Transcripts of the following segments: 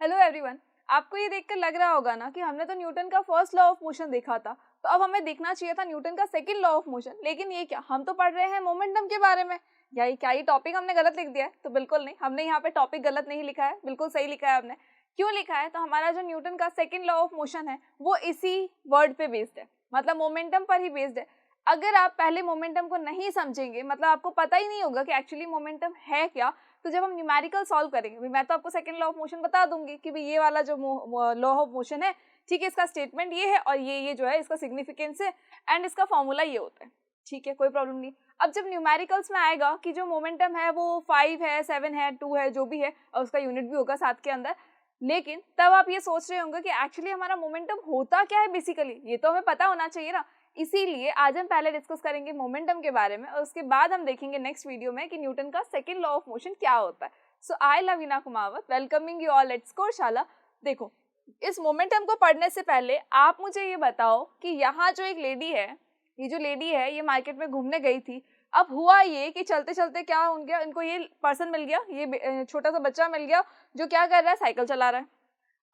Hello everyone. आपको ये देखकर लग रहा होगा ना कि हमने तो न्यूटन का फर्स्ट लॉ ऑफ मोशन देखा था, तो अब हमें देखना चाहिए था न्यूटन का सेकंड लॉ ऑफ मोशन। लेकिन ये क्या, हम तो पढ़ रहे हैं मोमेंटम के बारे में। ये टॉपिक हमने गलत लिख दिया है? तो बिल्कुल नहीं, हमने यहाँ पे टॉपिक गलत नहीं लिखा है, बिल्कुल सही लिखा है हमने। क्यों लिखा है? तो हमारा जो न्यूटन का सेकंड लॉ ऑफ मोशन है वो इसी वर्ड पे बेस्ड है, मतलब मोमेंटम पर ही बेस्ड है। अगर आप पहले मोमेंटम को नहीं समझेंगे, मतलब आपको पता ही नहीं होगा कि एक्चुअली मोमेंटम है क्या, तो जब हम न्यूमेरिकल सॉल्व करेंगे, मैं तो आपको सेकंड लॉ ऑफ मोशन बता दूंगी कि भाई ये वाला जो लॉ ऑफ मोशन है, ठीक है, इसका स्टेटमेंट ये है और ये जो है इसका सिग्निफिकेंस है एंड इसका फॉर्मूला ये होता है। ठीक है, कोई प्रॉब्लम नहीं। अब जब न्यूमेरिकल्स में आएगा कि जो मोमेंटम है वो 5 है, 7 है, 2 है, जो भी है, और उसका यूनिट भी होगा साथ के अंदर, लेकिन तब आप ये सोच रहे होंगे कि एक्चुअली हमारा मोमेंटम होता क्या है बेसिकली, ये तो हमें पता होना चाहिए ना। इसीलिए आज हम पहले डिस्कस करेंगे मोमेंटम के बारे में और उसके बाद हम देखेंगे नेक्स्ट वीडियो में कि न्यूटन का सेकंड लॉ ऑफ मोशन क्या होता है। So I Lavina Kumawat welcoming you all at Scoreshala. देखो, इस मोमेंटम को पढ़ने से पहले आप मुझे ये बताओ कि यहाँ जो एक लेडी है, ये जो लेडी है ये मार्केट में घूमने गई थी। अब हुआ ये कि चलते चलते क्या हो गया, इनको ये पर्सन मिल गया, ये छोटा सा बच्चा मिल गया जो क्या कर रहा है, साइकिल चला रहा है।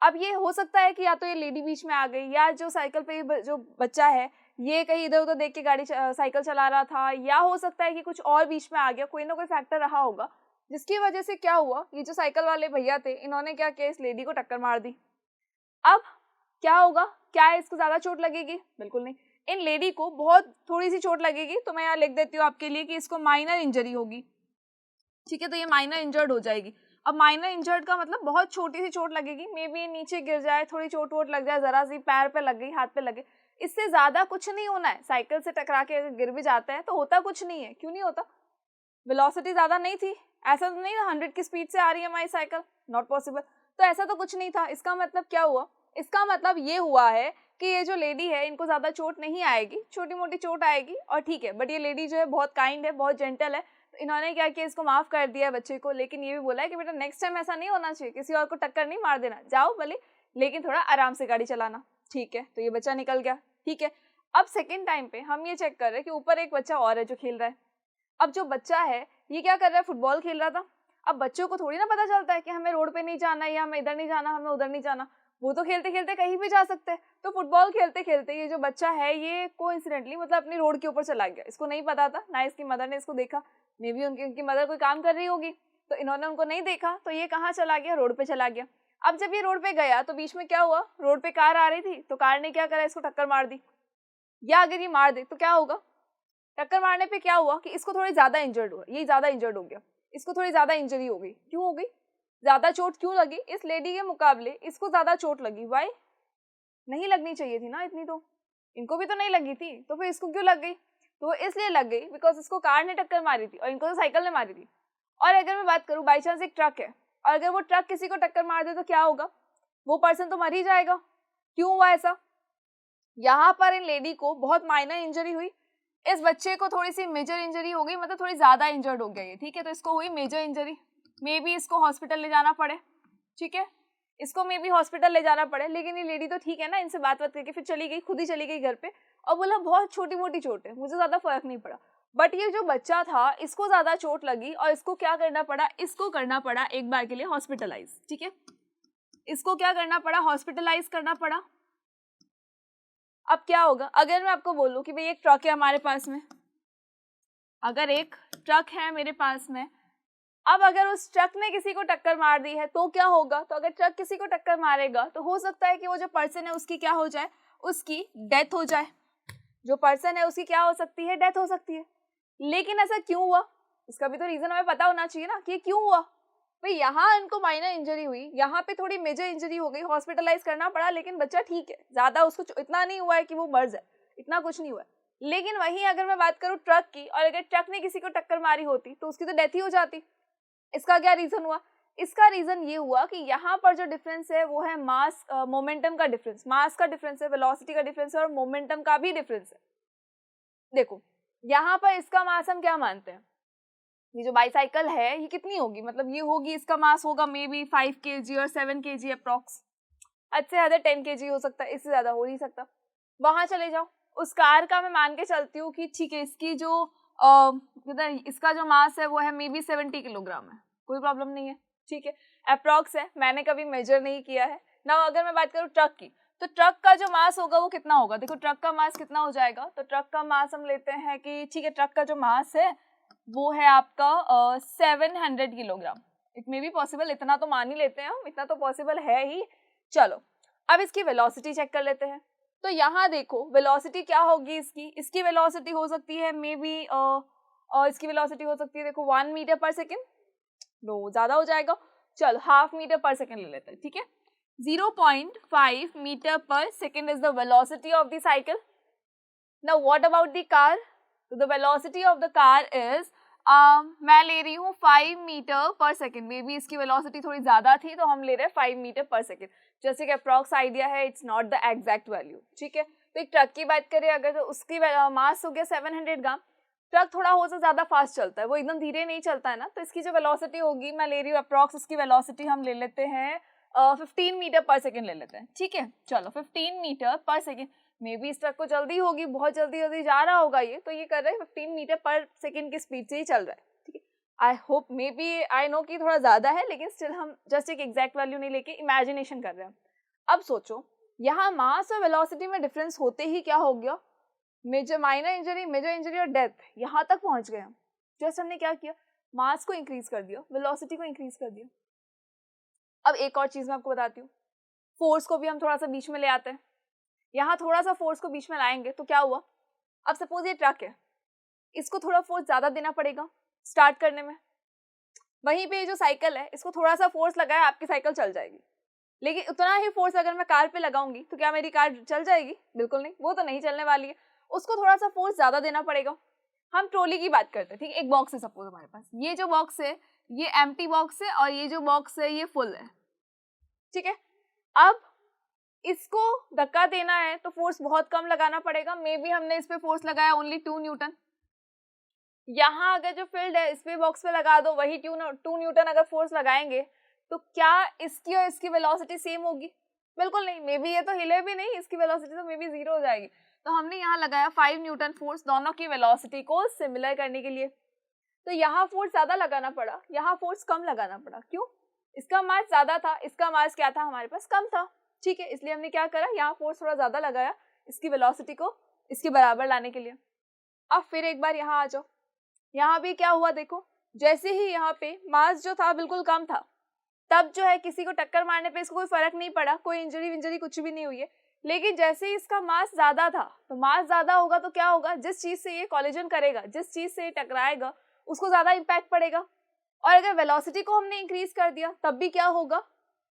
अब ये हो सकता है कि या तो ये लेडी बीच में आ गई, या जो साइकिल पे जो बच्चा है ये कहीं इधर उधर देख के साइकिल चला रहा था, या हो सकता है कि कुछ और बीच में आ गया, कोई ना कोई फैक्टर रहा होगा जिसकी वजह से क्या हुआ, ये जो साइकिल वाले भैया थे इन्होंने क्या किया, इस लेडी को टक्कर मार दी। अब क्या होगा, क्या है, इसको ज्यादा चोट लगेगी? बिल्कुल नहीं, इन लेडी को बहुत थोड़ी सी चोट लगेगी। तो मैं यहाँ लिख देती हूँ आपके लिए कि इसको माइनर इंजरी होगी। ठीक है, तो ये माइनर इंजर्ड हो जाएगी। अब माइनर इंजर्ड का मतलब बहुत छोटी सी चोट लगेगी, मे बी नीचे गिर जाए, थोड़ी चोट वोट लग जाए, जरा सी पैर पे लग गई, हाथ पे लगे, इससे ज्यादा कुछ नहीं होना है। साइकिल से टकरा के अगर गिर भी जाता है तो होता कुछ नहीं है। क्यों नहीं होता? वेलोसिटी ज्यादा नहीं थी, ऐसा तो नहीं 100 की स्पीड से आ रही है हमारी साइकिल, नॉट पॉसिबल। तो ऐसा तो कुछ नहीं था। इसका मतलब क्या हुआ? इसका मतलब ये हुआ है कि ये जो लेडी है इनको ज्यादा चोट नहीं आएगी, छोटी मोटी चोट आएगी और ठीक है। बट ये लेडी जो है बहुत काइंड है, बहुत जेंटल है, तो इन्होंने क्या किया, इसको माफ कर दिया है बच्चे को। लेकिन ये भी बोला है कि बेटा नेक्स्ट टाइम ऐसा नहीं होना चाहिए, किसी और को टक्कर नहीं मार देना, जाओ भले लेकिन थोड़ा आराम से गाड़ी चलाना। ठीक है, तो ये बच्चा निकल गया। ठीक है, अब सेकेंड टाइम पे हम ये चेक कर रहे हैं कि ऊपर एक बच्चा और है जो खेल रहा है। अब जो बच्चा है ये क्या कर रहा है, फुटबॉल खेल रहा था। अब बच्चों को थोड़ी ना पता चलता है कि हमें रोड पे नहीं जाना है, या हमें इधर नहीं जाना, हमें उधर नहीं जाना, वो तो खेलते खेलते कहीं भी जा सकते हैं। तो फुटबॉल खेलते खेलते ये जो बच्चा है ये कोइंसिडेंटली मतलब अपनी रोड के ऊपर चला गया। इसको नहीं पता था ना, इसकी मदर ने इसको देखा, मे बी उनकी मदर कोई काम कर रही होगी, तो इन्होंने उनको नहीं देखा, तो ये कहाँ चला गया, रोड पे चला गया। अब जब ये रोड पे गया तो बीच में क्या हुआ, रोड पे कार आ रही थी, तो कार ने क्या करा, इसको टक्कर मार दी। या अगर ये मार दे तो क्या होगा, टक्कर मारने पे क्या हुआ कि इसको थोड़ी ज्यादा इंजर्ड हुआ, ये ज्यादा इंजर्ड हो गया, इसको थोड़ी ज्यादा इंजरी हो गई। क्यों हो गई, ज्यादा चोट क्यों लगी? इस लेडी के मुकाबले इसको ज्यादा चोट लगी। वाई? नहीं लगनी चाहिए थी ना इतनी, तो इनको भी तो नहीं लगी थी, तो फिर इसको क्यों लग गई? तो इसलिए लग गई बिकॉज इसको कार ने टक्कर मारी थी और इनको तो साइकिल ने मारी थी। और अगर मैं बात करूं, बाई चांस एक ट्रक है और अगर वो ट्रक किसी को टक्कर मार दे तो क्या होगा, वो पर्सन तो मर ही जाएगा। क्यों हुआ ऐसा? यहाँ पर इन लेडी को बहुत माइनर इंजरी हुई, इस बच्चे को थोड़ी सी मेजर इंजरी हो गई, मतलब थोड़ी ज्यादा इंजर्ड हो गया ये। ठीक है, तो इसको हुई मेजर इंजरी, मे बी इसको हॉस्पिटल ले जाना पड़े। ठीक है, इसको मे बी हॉस्पिटल ले जाना पड़े। लेकिन ये लेडी तो ठीक है ना, इनसे बात करके फिर चली गई, खुद ही चली गई घर पे और बोला बहुत छोटी मोटी चोट है, मुझे ज्यादा फर्क नहीं पड़ा। बट ये जो बच्चा था इसको ज्यादा चोट लगी और इसको क्या करना पड़ा, इसको करना पड़ा एक बार के लिए हॉस्पिटलाइज। ठीक है, इसको क्या करना पड़ा, हॉस्पिटलाइज करना पड़ा। अब क्या होगा, अगर मैं आपको बोलूं कि भाई एक ट्रक है हमारे पास में, अगर एक ट्रक है मेरे पास में, अब अगर उस ट्रक ने किसी को टक्कर मार दी है तो क्या होगा, तो अगर ट्रक किसी को टक्कर मारेगा तो हो सकता है कि वो जो पर्सन है उसकी क्या हो जाए, उसकी डेथ हो जाए। जो पर्सन है उसकी क्या हो सकती है, डेथ हो सकती है। लेकिन ऐसा क्यों हुआ, इसका भी तो रीजन हमें पता होना चाहिए ना कि क्यों हुआ। भाई यहाँ इनको माइनर इंजरी हुई, यहाँ पे थोड़ी मेजर इंजरी हो गई, हॉस्पिटलाइज करना पड़ा, लेकिन बच्चा ठीक है, ज्यादा उसको इतना नहीं हुआ है कि वो मर जाए, इतना कुछ नहीं हुआ है। लेकिन वहीं अगर मैं बात करूँ ट्रक की, और अगर ट्रक ने किसी को टक्कर मारी होती तो उसकी तो डेथ ही हो जाती। इसका क्या रीजन हुआ, इसका रीजन ये हुआ कि यहाँ पर जो डिफरेंस है वो है मास मोमेंटम का डिफरेंस, मास का डिफरेंस है, वेलोसिटी का डिफरेंस है और मोमेंटम का भी डिफरेंस है। देखो यहाँ पर इसका मास हम क्या मानते हैं, ये जो बाईसाइकिल है ये कितनी होगी, मतलब ये होगी, इसका मास होगा मे बी 5 kg और 7 kg अप्रॉक्स, अच्छे ज्यादा 10 kg हो सकता है, इससे ज्यादा हो नहीं सकता। वहां चले जाओ, उस कार का मैं मान के चलती हूँ कि ठीक है इसकी जो इसका जो मास है वो है मे बी 70 किलोग्राम है, कोई प्रॉब्लम नहीं है। ठीक है, अप्रॉक्स है, मैंने कभी मेजर नहीं किया है ना। अगर मैं बात करूँ ट्रक की, तो ट्रक का जो मास होगा वो कितना होगा, देखो ट्रक का मास कितना हो जाएगा, तो ट्रक का मास हम लेते हैं कि ठीक है, ट्रक का जो मास है वो है आपका 700 kilogram. It may be possible, इतना तो मान ही लेते हैं हम, इतना तो पॉसिबल है ही। चलो अब इसकी वेलोसिटी चेक कर लेते हैं। तो यहाँ देखो वेलोसिटी क्या होगी इसकी वेलोसिटी हो सकती है मे बी इसकी वेलोसिटी हो सकती है देखो 1 मीटर पर सेकेंड, नो ज़्यादा हो जाएगा, चलो हाफ मीटर पर सेकेंड ले लेते हैं, ठीक है। 0.5 meter per second is the velocity of the cycle. Now what about the car? So the velocity of the car is मैं ले रही हूँ 5 मीटर पर सेकेंड, मे बी इसकी वेलोसिटी थोड़ी ज़्यादा थी तो हम ले रहे हैं 5 मीटर पर सेकेंड, जैसे कि अप्रॉक्स आइडिया है, it's not the exact value, ठीक है। तो एक ट्रक की बात करें अगर, तो उसकी मास हो गया 700 ग्राम। ट्रक थोड़ा हो से ज़्यादा फास्ट चलता है, वो एकदम धीरे नहीं चलता है ना, तो इसकी जो वेलोसिटी होगी मैं ले रही हूँ अप्रॉक्स, इसकी वेलोसिटी हम ले लेते हैं 15 मीटर पर सेकेंड ले लेते हैं, ठीक है। चलो 15 मीटर पर सेकेंड, मे बी इस ट्रक को जल्दी होगी, बहुत जल्दी जा रहा होगा ये, तो ये कर रहे हैं 15 मीटर पर सेकेंड की स्पीड से ही चल रहा है, ठीक है। I hope may be, I know कि थोड़ा ज़्यादा है, लेकिन स्टिल हम जस्ट एक एग्जैक्ट वैल्यू नहीं लेके इमेजिनेशन कर रहे हैं। अब सोचो यहाँ मास और वेलोसिटी में डिफरेंस होते ही क्या हो गया, major minor injury, major injury और डेथ, यहाँ तक पहुँच गए हम। जस्ट हमने क्या किया, मास को इंक्रीज कर दिया, वेलोसिटी को इंक्रीज कर दिया। अब एक और चीज़ मैं आपको बताती हूँ, फोर्स को भी हम थोड़ा सा बीच में ले आते हैं। यहाँ थोड़ा सा फोर्स को बीच में लाएंगे तो क्या हुआ, अब सपोज ये ट्रक है, इसको थोड़ा फोर्स ज़्यादा देना पड़ेगा स्टार्ट करने में। वहीं पे जो साइकिल है, इसको थोड़ा सा फोर्स लगाया आपकी साइकिल चल जाएगी, लेकिन उतना ही फोर्स अगर मैं कार पे लगाऊंगी तो क्या मेरी कार चल जाएगी? बिल्कुल नहीं, वो तो नहीं चलने वाली है, उसको थोड़ा सा फोर्स ज़्यादा देना पड़ेगा। हम ट्रॉली की बात करते हैं, ठीक है। एक बॉक्स है सपोज हमारे पास, ये जो बॉक्स है ये एम्प्टी बॉक्स है और ये जो बॉक्स है ये फुल है, ठीक है। अब इसको धक्का देना है तो फोर्स बहुत कम लगाना पड़ेगा, मे बी हमने इस पे फोर्स लगाया ओनली 2 न्यूटन। यहाँ अगर जो फील्ड है इस पे बॉक्स पे लगा दो, वही 2 न्यूटन अगर फोर्स लगाएंगे तो क्या इसकी और इसकी वेलोसिटी सेम होगी? बिल्कुल नहीं, मे बी ये तो हिले भी नहीं, इसकी वेलोसिटी तो मे बी 0 हो जाएगी। तो हमने यहाँ लगाया 5 न्यूटन फोर्स दोनों की वेलोसिटी को सिमिलर करने के लिए। तो यहाँ फोर्स ज़्यादा लगाना पड़ा, यहाँ फोर्स कम लगाना पड़ा, क्यों? इसका मास ज़्यादा था, इसका मास क्या था हमारे पास, कम था, ठीक है। इसलिए हमने क्या करा, यहाँ फोर्स थोड़ा ज़्यादा लगाया इसकी वेलोसिटी को इसके बराबर लाने के लिए। अब फिर एक बार यहाँ आ जाओ, यहाँ भी क्या हुआ देखो, जैसे ही यहाँ पे मास जो था बिल्कुल कम था, तब जो है किसी को टक्कर मारने पे इसको कोई फर्क नहीं पड़ा, कोई इंजरी विंजरी कुछ भी नहीं हुई है। लेकिन जैसे ही इसका मास ज़्यादा था, तो मास ज़्यादा होगा तो क्या होगा, जिस चीज़ से ये कॉलिजन करेगा, जिस चीज़ से ये टकराएगा उसको ज़्यादा इम्पैक्ट पड़ेगा। और अगर वेलोसिटी को हमने इंक्रीज कर दिया तब भी क्या होगा,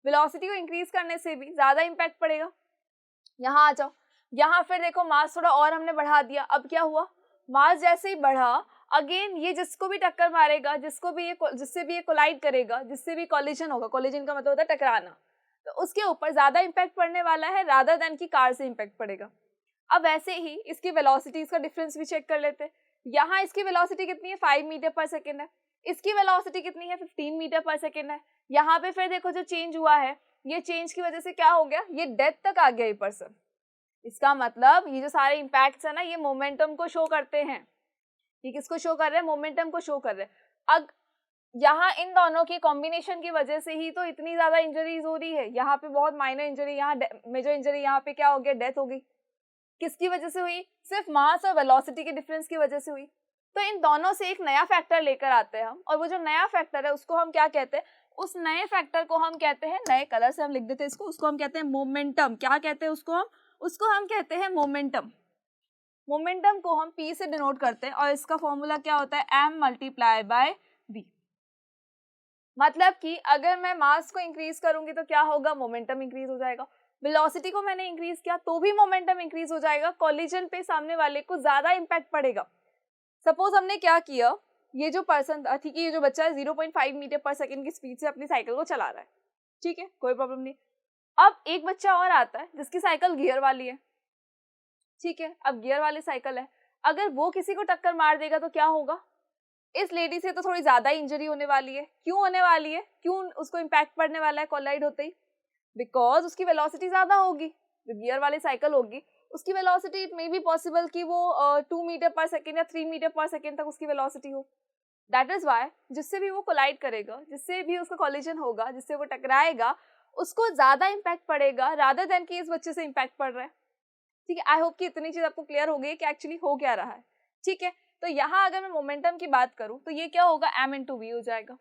वेलोसिटी को इंक्रीज करने से भी ज़्यादा इम्पैक्ट पड़ेगा। यहाँ आ जाओ, यहाँ फिर देखो मास थोड़ा और हमने बढ़ा दिया, अब क्या हुआ, मास जैसे ही बढ़ा, अगेन ये जिसको भी टक्कर मारेगा, जिससे भी ये कोलाइड करेगा, जिससे भी कॉलिजन होगा, कॉलिजन का मतलब होता है टकराना, तो उसके ऊपर ज़्यादा इम्पैक्ट पड़ने वाला है रादर देन की कार से इम्पैक्ट पड़ेगा। अब वैसे ही इसकी वेलोसिटीज का डिफरेंस भी चेक कर लेते हैं। यहाँ इसकी वेलोसिटी कितनी है, 5 मीटर पर सेकेंड है, इसकी वेलोसिटी कितनी है, 15 मीटर पर सेकेंड है। यहाँ पे फिर देखो जो चेंज हुआ है, ये चेंज की वजह से क्या हो गया, ये डेथ तक आ गया ये पर्सन। इसका मतलब ये जो सारे इम्पैक्ट्स है ना, ये मोमेंटम को शो करते हैं। ये किसको शो कर रहे हैं, मोमेंटम को शो कर रहे हैं। अब यहाँ इन दोनों की कॉम्बिनेशन की वजह से ही तो इतनी ज़्यादा इंजरीज हो रही है। यहाँ पे बहुत माइनर इंजरी, यहाँ मेजर इंजरी, यहाँ पे क्या हो गया, डेथ हो गई। किसकी वजह से हुई, सिर्फ मास और वेलोसिटी के डिफरेंस की वजह से हुई। तो इन दोनों से एक नया फैक्टर लेकर आते हैं हम, और वो जो नया फैक्टर है उसको हम क्या कहते हैं, उस नए फैक्टर को हम कहते हैं, नए कलर से हम लिख देते हैं इसको, उसको हम कहते हैं मोमेंटम। क्या कहते हैं उसको हम कहते हैं मोमेंटम। मोमेंटम को हम P से डिनोट करते हैं और इसका फॉर्मूला क्या होता है, M मल्टीप्लाई बाय V। मतलब कि अगर मैं मास को इंक्रीज करूंगी तो क्या होगा, मोमेंटम इंक्रीज हो जाएगा। वेलोसिटी को मैंने इंक्रीज किया तो भी मोमेंटम इंक्रीज हो जाएगा, कॉलिजन पे सामने वाले को ज्यादा इम्पैक्ट पड़ेगा। सपोज हमने क्या किया, ये जो पर्सन था, ठीक है, ये जो बच्चा है 0.5 मीटर पर सेकेंड की स्पीड से अपनी साइकिल को चला रहा है, ठीक है, कोई प्रॉब्लम नहीं। अब एक बच्चा और आता है जिसकी साइकिल गियर वाली है, ठीक है, अब गियर वाली साइकिल है, अगर वो किसी को टक्कर मार देगा तो क्या होगा, इस लेडी से तो थोड़ी ज्यादा इंजरी होने वाली है। क्यों होने वाली है, क्यों उसको इम्पैक्ट पड़ने वाला है कोलाइड होते ही, बिकॉज उसकी वेलोसिटी ज्यादा होगी। जो गियर वाली साइकिल होगी उसकी velocity it may be possible कि वो 2 मीटर पर सेकेंड या 3 मीटर पर सेकेंड तक उसकी वेलोसिटी हो। दैट इज वाई जिससे भी वो कोलाइड करेगा, जिससे भी उसका कोलिजन होगा, जिससे वो टकराएगा, उसको ज्यादा इम्पैक्ट पड़ेगा रादर देन कि इस बच्चे से इम्पैक्ट पड़ रहा है। ठीक है, आई होप कि इतनी चीज आपको क्लियर हो गई कि एक्चुअली हो क्या रहा है। ठीक है, तो यहाँ अगर मैं मोमेंटम की बात करूँ तो ये क्या होगा, m into v हो जाएगा।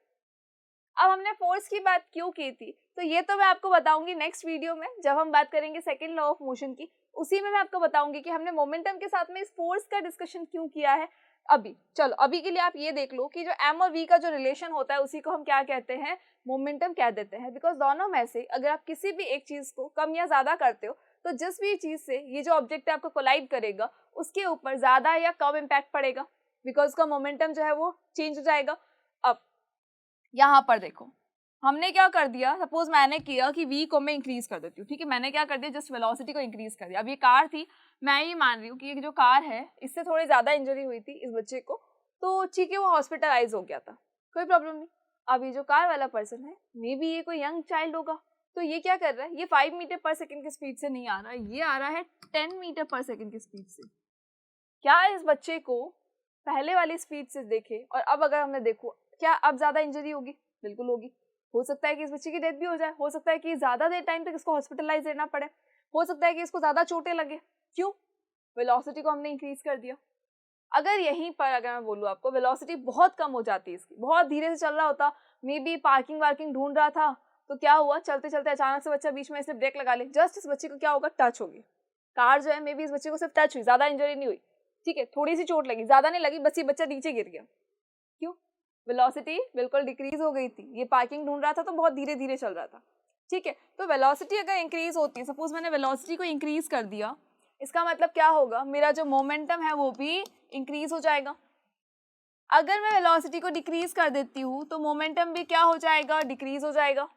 अब हमने फोर्स की बात क्यों की थी, तो ये तो मैं आपको बताऊंगी नेक्स्ट वीडियो में, जब हम बात करेंगे सेकंड लॉ ऑफ मोशन की, उसी में मैं आपको बताऊंगी कि हमने मोमेंटम के साथ में इस फोर्स का डिस्कशन क्यों किया है। अभी चलो, अभी के लिए आप ये देख लो कि जो m और v का जो रिलेशन होता है उसी को हम क्या कहते हैं, मोमेंटम कह देते हैं। बिकॉज दोनों में से अगर आप किसी भी एक चीज को कम या ज्यादा करते हो तो जिस भी चीज से ये जो ऑब्जेक्ट है आपको कोलाइड करेगा उसके ऊपर ज्यादा या कम इम्पैक्ट पड़ेगा, बिकॉज उसका मोमेंटम जो है वो चेंज हो जाएगा। अब यहाँ पर देखो, हमने क्या कर दिया, सपोज मैंने किया कि v को मैं इंक्रीज कर देती हूँ। ठीक है, मैंने क्या कर दिया, जस्ट वेलोसिटी को इंक्रीज कर दिया। अब ये कार थी, मैं ये मान रही हूँ कि ये जो कार है इससे थोड़ी ज्यादा इंजरी हुई थी इस बच्चे को, तो ठीक है वो हॉस्पिटलाइज हो गया था, कोई प्रॉब्लम नहीं। अब ये जो कार वाला पर्सन है, मे बी ये कोई यंग चाइल्ड होगा, तो ये क्या कर रहा है, ये 5 मीटर पर सेकेंड की स्पीड से नहीं आ रहा है, ये आ रहा है 10 मीटर पर सेकेंड की स्पीड से। क्या इस बच्चे को पहले वाली स्पीड से देखे और अब अगर हमने देखो, क्या अब ज्यादा इंजरी होगी, बिल्कुल होगी। हो सकता है कि इस बच्चे की डेथ भी हो जाए, हो सकता है कि ज्यादा देर टाइम तक इसको हॉस्पिटलाइज रहना पड़े, हो सकता है कि इसको ज्यादा चोटें लगे। क्यों, वेलोसिटी को हमने इंक्रीज कर दिया। अगर यहीं पर अगर मैं बोलूँ आपको, वेलोसिटी बहुत कम हो जाती है इसकी, बहुत धीरे से चल रहा होता, मे बी पार्किंग वार्किंग ढूंढ रहा था, तो क्या हुआ, चलते चलते अचानक से बच्चा बीच में इसने ब्रेक लगा ली, जस्ट इस बच्चे को क्या होगा, टच होगी। कार जो है मे बी इस बच्चे को सिर्फ टच हुई, ज्यादा इंजरी नहीं हुई। ठीक है, थोड़ी सी चोट लगी, ज्यादा नहीं लगी, बस ये बच्चा नीचे गिर गया। क्यों, वेलोसिटी बिल्कुल डिक्रीज हो गई थी, ये पार्किंग ढूंढ रहा था तो बहुत धीरे धीरे चल रहा था। ठीक है, तो वेलोसिटी अगर इंक्रीज होती है, सपोज मैंने वेलोसिटी को इंक्रीज कर दिया, इसका मतलब क्या होगा, मेरा जो मोमेंटम है वो भी इंक्रीज हो जाएगा। अगर मैं वेलोसिटी को डिक्रीज कर देती हूँ तो मोमेंटम भी क्या हो जाएगा, डिक्रीज हो जाएगा।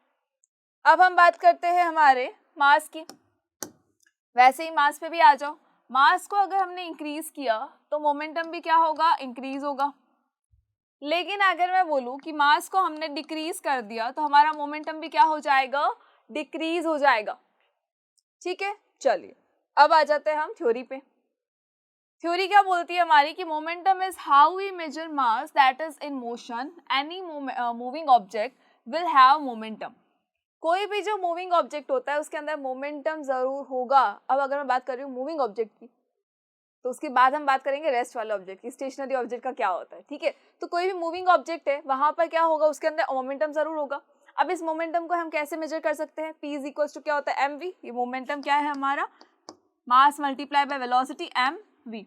अब हम बात करते हैं हमारे मास की, वैसे ही मास पे भी आ जाओ। मास को अगर हमने इंक्रीज किया तो मोमेंटम भी क्या होगा, इंक्रीज होगा। लेकिन अगर मैं बोलूँ कि मास को हमने डिक्रीज कर दिया तो हमारा मोमेंटम भी क्या हो जाएगा, डिक्रीज हो जाएगा। ठीक है, चलिए अब आ जाते हैं हम थ्योरी पे। थ्योरी क्या बोलती है हमारी कि momentum is how we measure mass that is in motion, any moving object will have momentum. कोई भी जो मूविंग ऑब्जेक्ट होता है उसके अंदर मोमेंटम जरूर होगा। अब अगर मैं बात कर रही हूँ मूविंग ऑब्जेक्ट की, तो उसके बाद हम बात करेंगे रेस्ट वाले ऑब्जेक्ट की, स्टेशनरी ऑब्जेक्ट का क्या होता है। ठीक है, तो कोई भी मूविंग ऑब्जेक्ट है वहां पर क्या होगा, उसके अंदर मोमेंटम जरूर होगा। अब इस मोमेंटम को हम कैसे मेजर कर सकते हैं, P इज इक्वल टू क्या होता है, mv। ये मोमेंटम क्या है हमारा, mass multiply by velocity mv।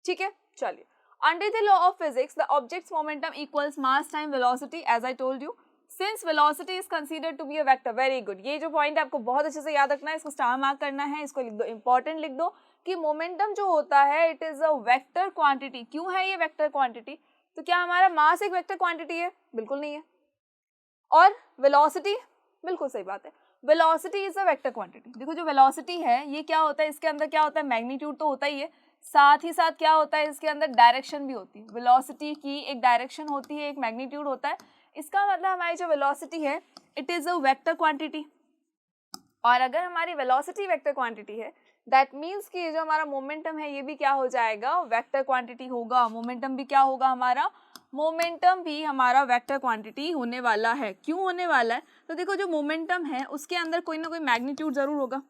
ठीक है, चलिए, under the law of physics the object's momentum equals mass time velocity, as I told you, since velocity is considered to be a vector. Very good, ये जो point आपको बहुत अच्छे से याद रखना है, इसको स्टार मार्क करना है, इसको लिख दो, इंपॉर्टेंट लिख दो कि मोमेंटम जो होता है it is a vector quantity. क्यों है ये वेक्टर क्वांटिटी, तो क्या हमारा मास एक वेक्टर क्वांटिटी है, बिल्कुल नहीं है। और वेलोसिटी, बिल्कुल सही बात है, velocity is a vector quantity. देखो जो वेलोसिटी है ये क्या होता है, इसके अंदर क्या होता है, मैग्नीट्यूड तो होता ही है, साथ ही साथ क्या होता है, इसके अंदर डायरेक्शन भी होती है। वेलोसिटी की एक डायरेक्शन होती है, एक मैग्नीट्यूड होता है। इसका मतलब हमारी जो वेलोसिटी है it is a vector quantity. और अगर हमारी वेलोसिटी वेक्टर क्वांटिटी है दैट मीन्स कि जो हमारा मोमेंटम है ये भी क्या हो जाएगा, वेक्टर क्वांटिटी होगा। मोमेंटम भी क्या होगा हमारा, मोमेंटम भी हमारा वेक्टर क्वांटिटी होने वाला है। क्यों होने वाला है, तो देखो जो मोमेंटम है उसके अंदर कोई ना कोई मैग्नीट्यूड जरूर होगा।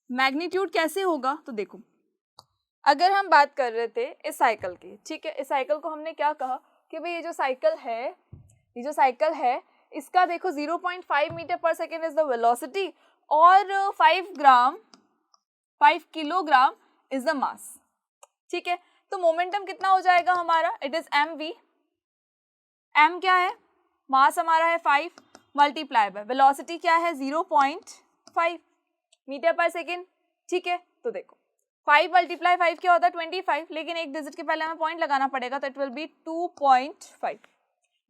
मैग्नीट्यूड कैसे होगा, तो देखो अगर हम बात कर रहे थे इस साइकिल की, ठीक है, इस साइकिल को हमने क्या कहा कि भाई ये जो साइकिल है इसका देखो 0.5 मीटर पर सेकेंड इज द वेलोसिटी और 5 किलोग्राम इज द मास। ठीक है, तो मोमेंटम कितना हो जाएगा हमारा, इट इज mv। m क्या है, मास हमारा है 5 मल्टीप्लाई बाय वेलोसिटी क्या है 0.5 मीटर पर सेकेंड। ठीक है, तो देखो 5 मल्टीप्लाई 5 क्या होता है 25, लेकिन एक डिजिट के पहले हमें पॉइंट लगाना पड़ेगा, तो इट विल बी 2.5।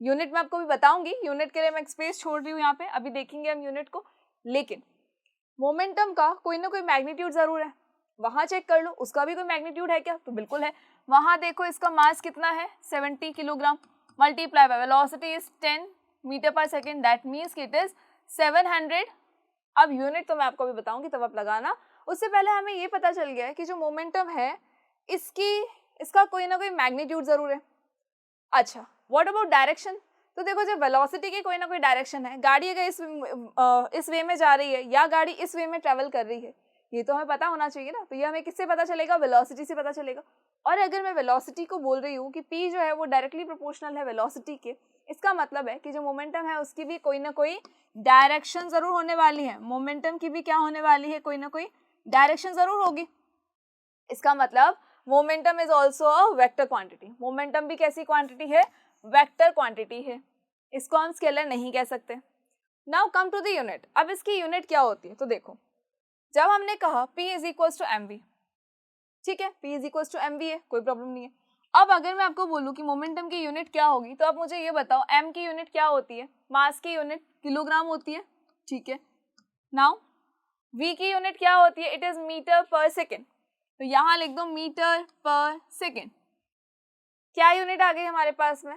यूनिट में आपको भी बताऊंगी, यूनिट के लिए मैं स्पेस छोड़ रही हूँ यहाँ पे, अभी देखेंगे हम यूनिट को। लेकिन मोमेंटम का कोई ना कोई मैग्नीट्यूड जरूर है, वहां चेक कर लो उसका भी कोई मैग्नीट्यूड है क्या, तो बिल्कुल है। वहां देखो इसका मास कितना है 70 kilogram multiply by velocity is 10 metre पर second, that means it is 700। अब यूनिट तो मैं आपको भी बताऊंगी तब आप लगाना, उससे पहले हमें ये पता चल गया है कि जो मोमेंटम है इसका कोई ना कोई मैग्नीट्यूड जरूर है। अच्छा, व्हाट अबाउट डायरेक्शन? तो देखो जब वेलोसिटी की कोई ना कोई डायरेक्शन है, गाड़ी अगर इस वे में जा रही है या गाड़ी इस वे में ट्रेवल कर रही है, ये तो हमें पता होना चाहिए ना। तो ये हमें किससे पता चलेगा? वेलोसिटी से पता चलेगा। और अगर मैं वेलोसिटी को बोल रही हूँ कि p जो है वो डायरेक्टली प्रोपोर्शनल है वेलोसिटी के, इसका मतलब है कि जो मोमेंटम है उसकी भी कोई ना कोई डायरेक्शन जरूर होने वाली है। मोमेंटम की भी क्या होने वाली है? कोई ना कोई डायरेक्शन जरूर होगी। इसका मतलब momentum is also a vector quantity. Momentum भी कैसी क्वांटिटी है? वेक्टर क्वांटिटी है। इसको हम स्केलर नहीं कह सकते। Now come to the unit. अब इसकी यूनिट क्या होती है? तो देखो जब हमने कहा P is equals to mv, ठीक है, P is equals to mv है, कोई प्रॉब्लम नहीं है। अब अगर मैं आपको बोलूं कि मोमेंटम की यूनिट क्या होगी, तो आप मुझे ये बताओ m की यूनिट क्या होती है? मास की यूनिट किलोग्राम होती है, ठीक है। नाउ v की यूनिट क्या होती है? इट इज मीटर पर सेकेंड। तो यहाँ लिख दो मीटर पर सेकेंड। क्या यूनिट आ गई हमारे पास में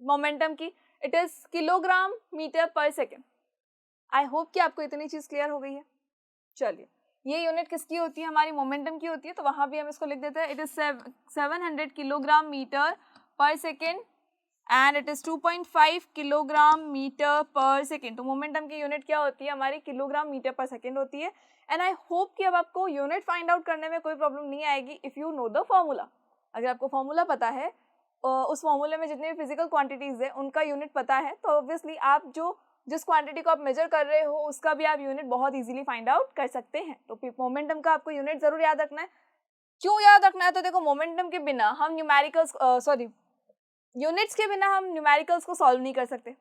मोमेंटम की? इट इज किलोग्राम मीटर पर सेकेंड। आई होप कि आपको इतनी चीज क्लियर हो गई है। चलिए, ये यूनिट किसकी होती है? हमारी मोमेंटम की होती है। तो वहां भी हम इसको लिख देते हैं, इट इज 700 किलोग्राम मीटर पर second and it is 2.5 kilogram metre पर सेकेंड। तो मोमेंटम की यूनिट क्या होती है? हमारी किलोग्राम मीटर पर सेकेंड होती है। एंड आई होप कि अब आपको यूनिट फाइंड आउट करने में कोई प्रॉब्लम नहीं आएगी if you know the formula. अगर आपको फॉर्मूला पता है, उस फॉर्मूले में जितने भी फिजिकल क्वांटिटीज़ है उनका यूनिट पता है, तो ऑब्वियसली आप जिस क्वांटिटी को आप मेजर कर रहे हो उसका भी आप यूनिट बहुत इजीली फाइंड आउट कर सकते हैं। तो मोमेंटम का आपको यूनिट ज़रूर याद रखना है। क्यों याद रखना है? तो देखो मोमेंटम के बिना हम यूनिट्स के बिना हम न्यूमेरिकल्स को सॉल्व नहीं कर सकते।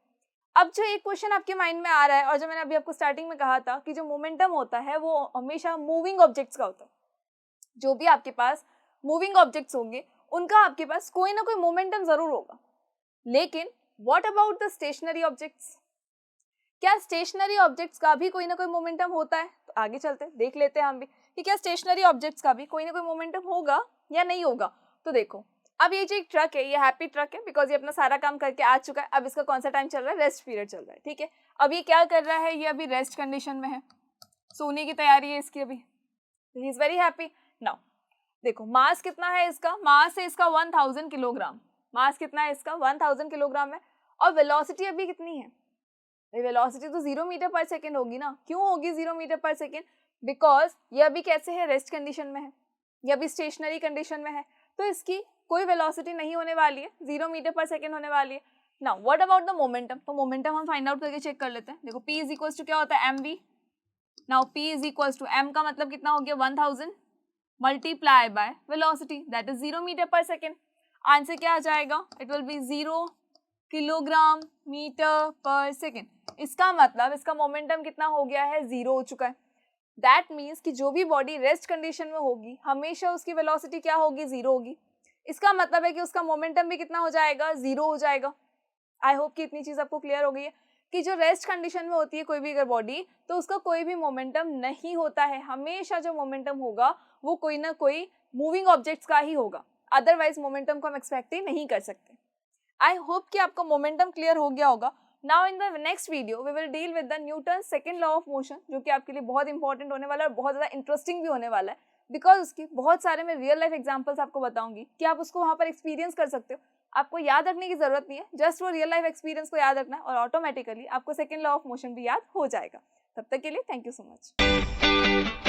अब जो एक क्वेश्चन आपके माइंड में आ रहा है और जो मैंने अभी आपको स्टार्टिंग में कहा था कि जो मोमेंटम होता है वो हमेशा मूविंग ऑब्जेक्ट्स का होता है। जो भी आपके पास मूविंग ऑब्जेक्ट्स होंगे उनका आपके पास कोई ना कोई मोमेंटम जरूर होगा। लेकिन what about the stationary objects? क्या स्टेशनरी ऑब्जेक्ट्स का भी कोई ना कोई मोमेंटम होता है? तो आगे चलते देख लेते हैं हम भी कि क्या स्टेशनरी ऑब्जेक्ट्स का भी कोई ना कोई मोमेंटम होगा या नहीं होगा। तो देखो अब ये जो एक ट्रक है, ये हैप्पी ट्रक है बिकॉज ये अपना सारा काम करके आ चुका है। अब इसका कौन सा टाइम चल रहा है? रेस्ट पीरियड चल रहा है, ठीक है। अब ये क्या कर रहा है? ये अभी रेस्ट कंडीशन में है, सोने की तैयारी है इसकी अभी। He is very happy. Now देखो मास कितना है इसका? मास है इसका 1000 किलोग्राम। मास कितना है इसका? 1000 किलोग्राम है। और वेलोसिटी अभी कितनी है? वेलोसिटी तो 0 मीटर पर सेकेंड होगी ना। क्यों होगी 0 मीटर पर सेकेंड? बिकॉज ये अभी कैसे है? रेस्ट कंडीशन में है, ये अभी स्टेशनरी कंडीशन में है, तो इसकी कोई वेलोसिटी नहीं होने वाली है, 0 मीटर पर सेकेंड होने वाली है। Now what about the momentum? तो मोमेंटम हम फाइंड आउट करके चेक कर लेते हैं। देखो P इज इक्वल्स टू क्या होता है? mv। Now P is equals to m का मतलब कितना हो गया? 1000 multiply by velocity that is 0 metre पर सेकेंड। आंसर क्या आ जाएगा? It will be 0 kilogram metre पर सेकेंड। इसका मतलब इसका मोमेंटम कितना हो गया है? 0 हो चुका है। दैट मीन्स कि जो भी बॉडी रेस्ट कंडीशन में होगी हमेशा उसकी वेलोसिटी क्या होगी? 0 होगी। इसका मतलब है कि उसका मोमेंटम भी कितना हो जाएगा? 0 हो जाएगा। आई होप कि इतनी चीज़ आपको क्लियर हो गई है कि जो रेस्ट कंडीशन में होती है कोई भी अगर बॉडी, तो उसका कोई भी मोमेंटम नहीं होता है। हमेशा जो मोमेंटम होगा वो कोई ना कोई मूविंग ऑब्जेक्ट्स का ही होगा, अदरवाइज मोमेंटम को हम एक्सपेक्ट ही नहीं कर सकते। आई होप कि आपको मोमेंटम क्लियर हो गया होगा। Now in the next video we will deal with the Newton second law of motion, जो कि आपके लिए बहुत इंपॉर्टेंट होने वाला है और बहुत ज़्यादा इंटरेस्टिंग भी होने वाला है बिकॉज उसकी बहुत सारे मैं रियल लाइफ एग्जांपल्स आपको बताऊंगी कि आप उसको वहाँ पर एक्सपीरियंस कर सकते हो। आपको याद रखने की जरूरत नहीं है, जस्ट वो रियल लाइफ एक्सपीरियंस को याद रखना है और ऑटोमेटिकली आपको सेकंड लॉ ऑफ मोशन भी याद हो जाएगा। तब तक के लिए थैंक यू सो मच।